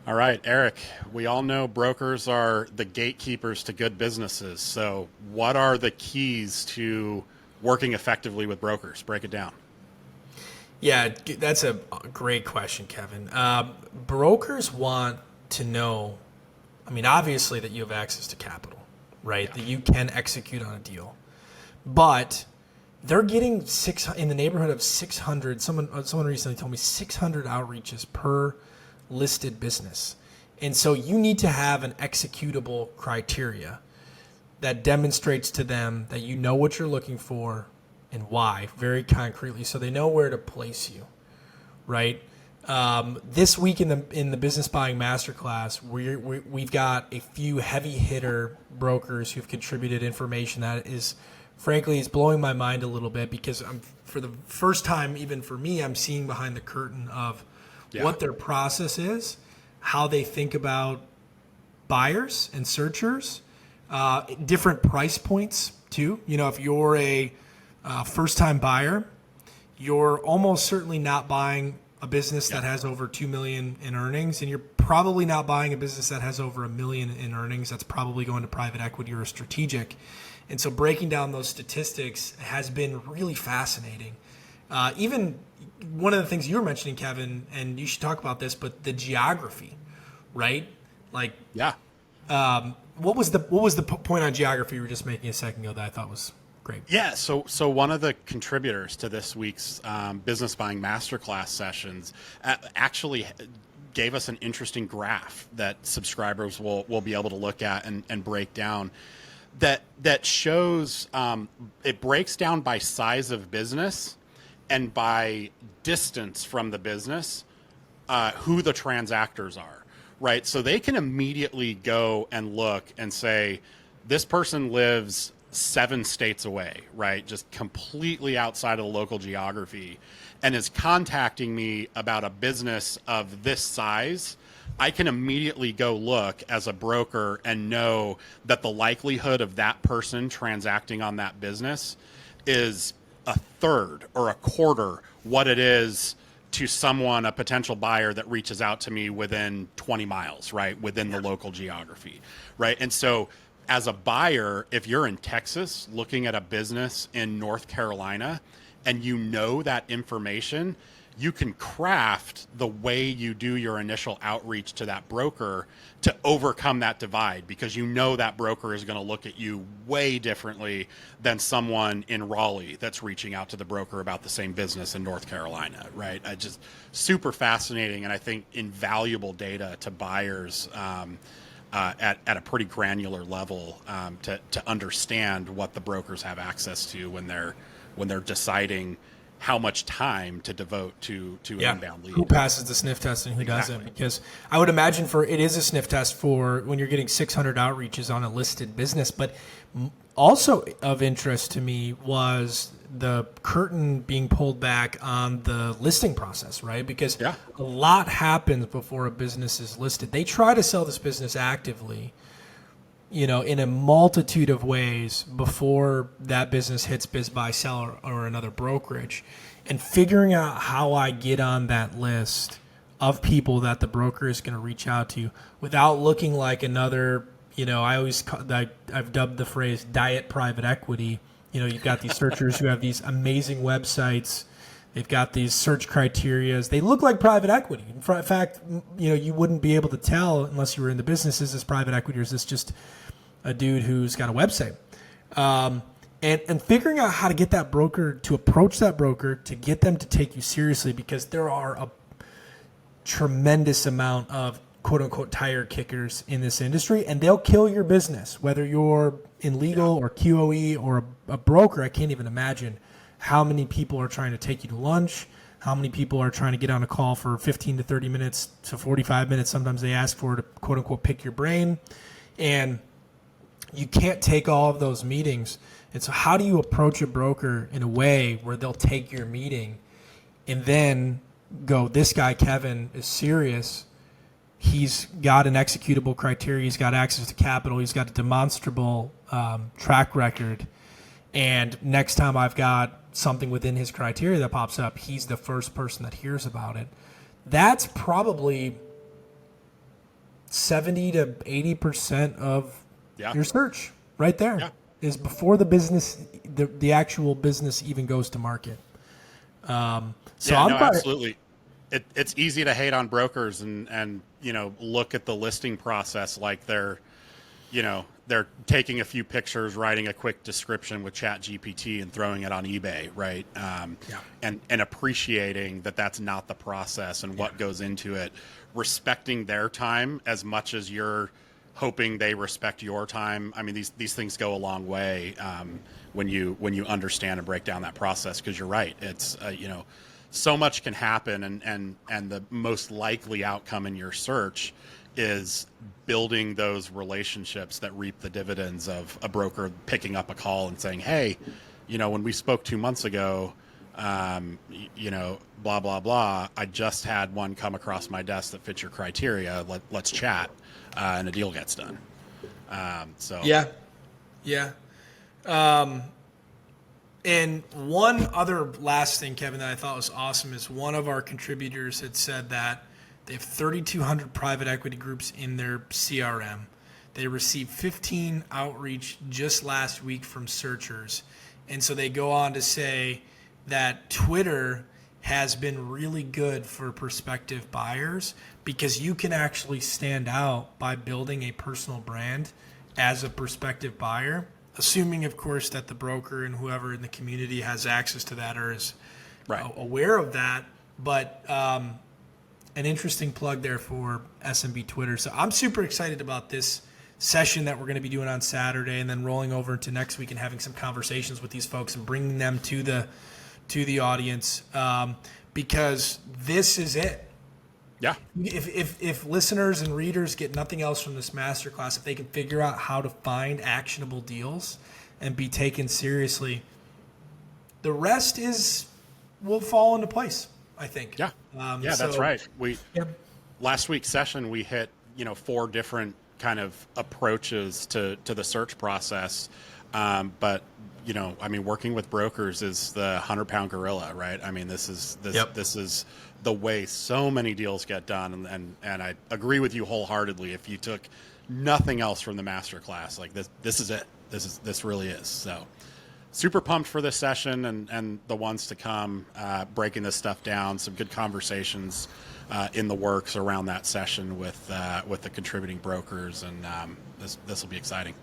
All right, Eric, we all know brokers are the gatekeepers to good businesses. So, what are the keys to working effectively with brokers? Break it down. Yeah, that's a great question, Kevin. Brokers want to know, I mean, obviously that you have access to capital, right? Yeah. That you can execute on a deal. But they're getting in the neighborhood of 600. Someone recently told me 600 outreaches per listed business. And so you need to have an executable criteria that demonstrates to them that you know what you're looking for and why very concretely, so they know where to place you, right? This week in the business buying masterclass, we've got a few heavy hitter brokers who've contributed information that is, frankly, is blowing my mind a little bit because for the first time, even for me, I'm seeing behind the curtain of Yeah. what their process is, how they think about buyers and searchers, different price points too. You know, if you're a first time buyer, you're almost certainly not buying a business Yeah. that has over 2 million in earnings, and you're probably not buying a business that has over a million in earnings. That's probably going to private equity or a strategic. And so breaking down those statistics has been really fascinating. Even one of the things you were mentioning, Kevin, and you should talk about this, but the geography, right? Like, Yeah. what was the point on geography you were just making a second ago that I thought was great? Yeah, so one of the contributors to this week's business buying masterclass sessions actually gave us an interesting graph that subscribers will be able to look at and break down. That shows it breaks down by size of business and by distance from the business who the transactors are, right? So they can immediately go and look and say, this person lives 7 states away, right? Just completely outside of the local geography, and is contacting me about a business of this size. I can immediately go look as a broker and know that the likelihood of that person transacting on that business is a third or a quarter what it is to someone, a potential buyer that reaches out to me within 20 miles, right? Within the local geography, right? And so as a buyer, if you're in Texas looking at a business in North Carolina and you know that information, you can craft the way you do your initial outreach to that broker to overcome that divide, because you know that broker is going to look at you way differently than someone in Raleigh that's reaching out to the broker about the same business in North Carolina, right? Just super fascinating, and I think invaluable data to buyers at a pretty granular level to understand what the brokers have access to when they're deciding how much time to devote to an Yeah. inbound Who lead. passes the sniff test and who doesn't? Exactly. Because I would imagine it is a sniff test for when you're getting 600 outreaches on a listed business. But also of interest to me was the curtain being pulled back on the listing process, right? Because Yeah. a lot happens before a business is listed. They try to sell this business actively, in a multitude of ways before that business hits biz buy sell or another brokerage. And figuring out how I get on that list of people that the broker is going to reach out to without looking like another, I've dubbed the phrase diet private equity. You've got these searchers who have these amazing websites. They've got these search criterias. They look like private equity. In fact, you wouldn't be able to tell unless you were in the business, is this private equity or is this just a dude who's got a website? And figuring out how to get that broker to approach that broker to get them to take you seriously, because there are a tremendous amount of quote unquote tire kickers in this industry, and they'll kill your business, whether you're in legal or QOE or a broker. I can't even imagine how many people are trying to take you to lunch, how many people are trying to get on a call for 15 to 30 minutes to 45 minutes. Sometimes they ask for to quote unquote pick your brain. And you can't take all of those meetings. And so how do you approach a broker in a way where they'll take your meeting and then go, this guy, Kevin, is serious. He's got an executable criteria. He's got access to capital. He's got a demonstrable track record. And next time I've got something within his criteria that pops up, he's the first person that hears about it. That's probably 70 to 80% of Yeah. your search right there is Yeah. before the business, the actual business even goes to market. So Yeah, I'm no, quite, absolutely. It's easy to hate on brokers and look at the listing process like they're taking a few pictures, writing a quick description with Chat GPT and throwing it on eBay, right? And appreciating that that's not the process and what goes into it, respecting their time as much as you're hoping they respect your time. I mean, these things go a long way when you understand and break down that process, because you're right. It's so much can happen, and the most likely outcome in your search is building those relationships that reap the dividends of a broker picking up a call and saying, hey, when we spoke 2 months ago, blah, blah, blah, I just had one come across my desk that fits your criteria. Let's chat, and a deal gets done. Yeah. And one other last thing, Kevin, that I thought was awesome is one of our contributors had said that they have 3,200 private equity groups in their CRM. They received 15 outreach just last week from searchers. And so they go on to say that Twitter has been really good for prospective buyers because you can actually stand out by building a personal brand as a prospective buyer, assuming, of course, that the broker and whoever in the community has access to that or is aware of that. But an interesting plug there for SMB Twitter. So I'm super excited about this session that we're going to be doing on Saturday, and then rolling over into next week and having some conversations with these folks and bringing them to the audience, because this is it. Yeah. If listeners and readers get nothing else from this masterclass, if they can figure out how to find actionable deals and be taken seriously, the rest will fall into place, I think. Yeah. That's right. Last week's session, we hit 4 different kind of approaches to the search process. But working with brokers is the 100-pound gorilla, right? I mean, this is the way so many deals get done, and I agree with you wholeheartedly. If you took nothing else from the masterclass, like this is it. This really is. So super pumped for this session and the ones to come, breaking this stuff down. Some good conversations in the works around that session with the contributing brokers, and this will be exciting.